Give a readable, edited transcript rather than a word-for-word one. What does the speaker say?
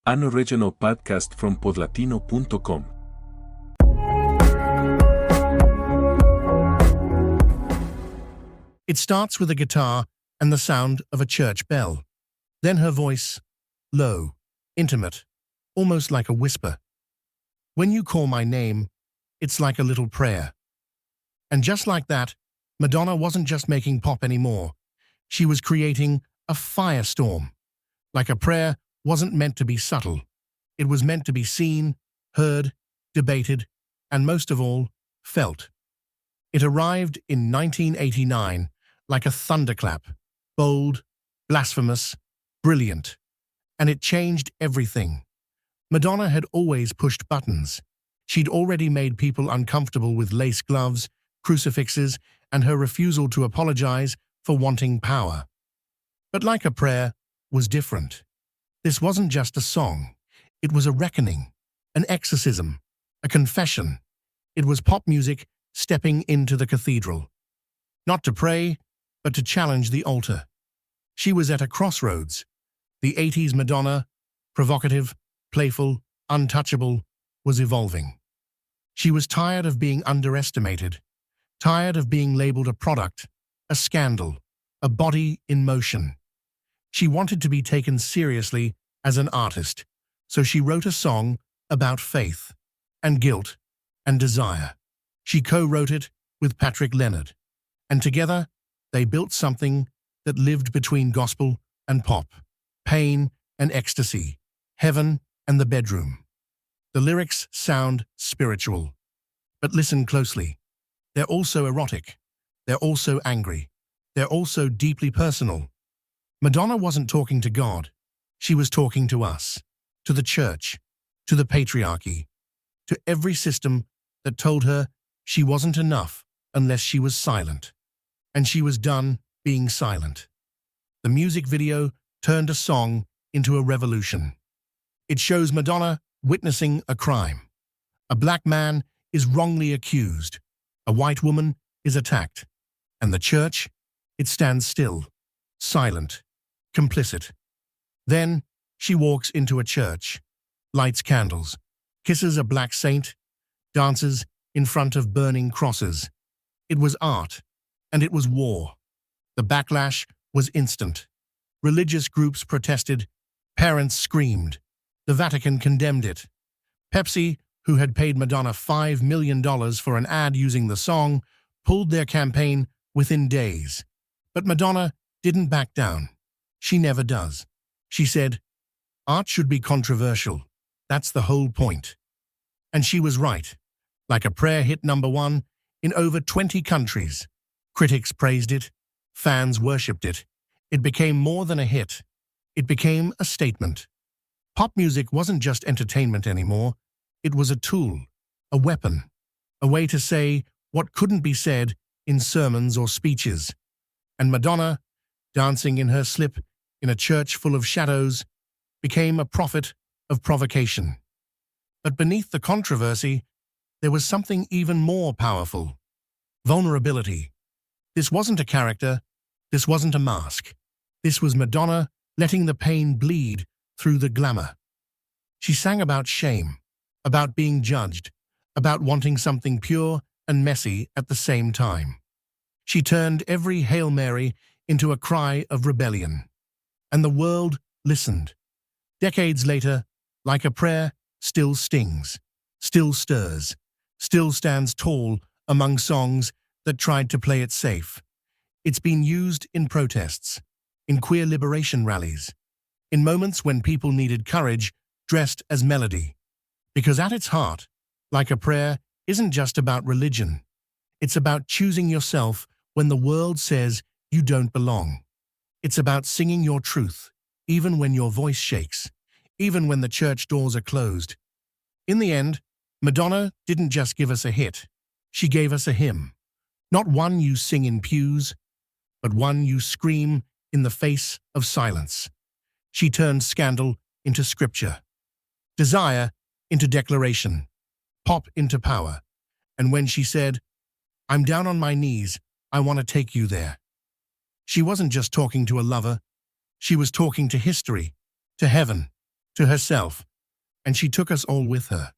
An original podcast from podlatino.com. It starts with a guitar and the sound of a church bell. Then her voice, low, intimate, almost like a whisper. When you call my name, it's like a little prayer. And just like that, Madonna wasn't just making pop anymore. She was creating a firestorm. Like a prayer wasn't meant to be subtle. It was meant to be seen, heard, debated, and most of all, felt. It arrived in 1989 like a thunderclap, bold, blasphemous, brilliant. And it changed everything. Madonna had always pushed buttons. She'd already made people uncomfortable with lace gloves, crucifixes, and her refusal to apologize for wanting power. But Like a Prayer was different. This wasn't just a song. It was a reckoning, an exorcism, a confession. It was pop music stepping into the cathedral. Not to pray, but to challenge the altar. She was at a crossroads. The 80s Madonna, provocative, playful, untouchable, was evolving. She was tired of being underestimated, tired of being labeled a product, a scandal, a body in motion. She wanted to be taken seriously as an artist, so she wrote a song about faith and guilt and desire. She co-wrote it with Patrick Leonard, and together they built something that lived between gospel and pop, pain and ecstasy, heaven and the bedroom. The lyrics sound spiritual, but listen closely. They're also erotic. They're also angry. They're also deeply personal. Madonna wasn't talking to God. She was talking to us, to the church, to the patriarchy, to every system that told her she wasn't enough unless she was silent. And she was done being silent. The music video turned a song into a revolution. It shows Madonna witnessing a crime. A black man is wrongly accused. A white woman is attacked. And the church, it stands still, silent, complicit. Then she walks into a church, lights candles, kisses a black saint, dances in front of burning crosses. It was art, and it was war. The backlash was instant. Religious groups protested. Parents screamed. The Vatican condemned it. Pepsi, who had paid Madonna $5 million for an ad using the song, pulled their campaign within days. But Madonna didn't back down. She never does. She said, "Art should be controversial. That's the whole point." And she was right. Like a Prayer hit #1 in over 20 countries. Critics praised it. Fans worshipped it. It became more than a hit. It became a statement. Pop music wasn't just entertainment anymore. It was a tool, a weapon, a way to say what couldn't be said in sermons or speeches. And Madonna, dancing in her slip in a church full of shadows, became a prophet of provocation. But beneath the controversy, there was something even more powerful: vulnerability. This wasn't a character. This wasn't a mask. This was Madonna letting the pain bleed through the glamour. She sang about shame, about being judged, about wanting something pure and messy at the same time. She turned every Hail Mary into a cry of rebellion. And the world listened. Decades later, Like a Prayer still stings, still stirs, still stands tall among songs that tried to play it safe. It's been used in protests, in queer liberation rallies, in moments when people needed courage dressed as melody. Because at its heart, Like a Prayer isn't just about religion. It's about choosing yourself when the world says you don't belong. It's about singing your truth, even when your voice shakes, even when the church doors are closed. In the end, Madonna didn't just give us a hit. She gave us a hymn. Not one you sing in pews, but one you scream in the face of silence. She turned scandal into scripture, desire into declaration, pop into power. And when she said, "I'm down on my knees, I want to take you there," she wasn't just talking to a lover. She was talking to history, to heaven, to herself, and she took us all with her.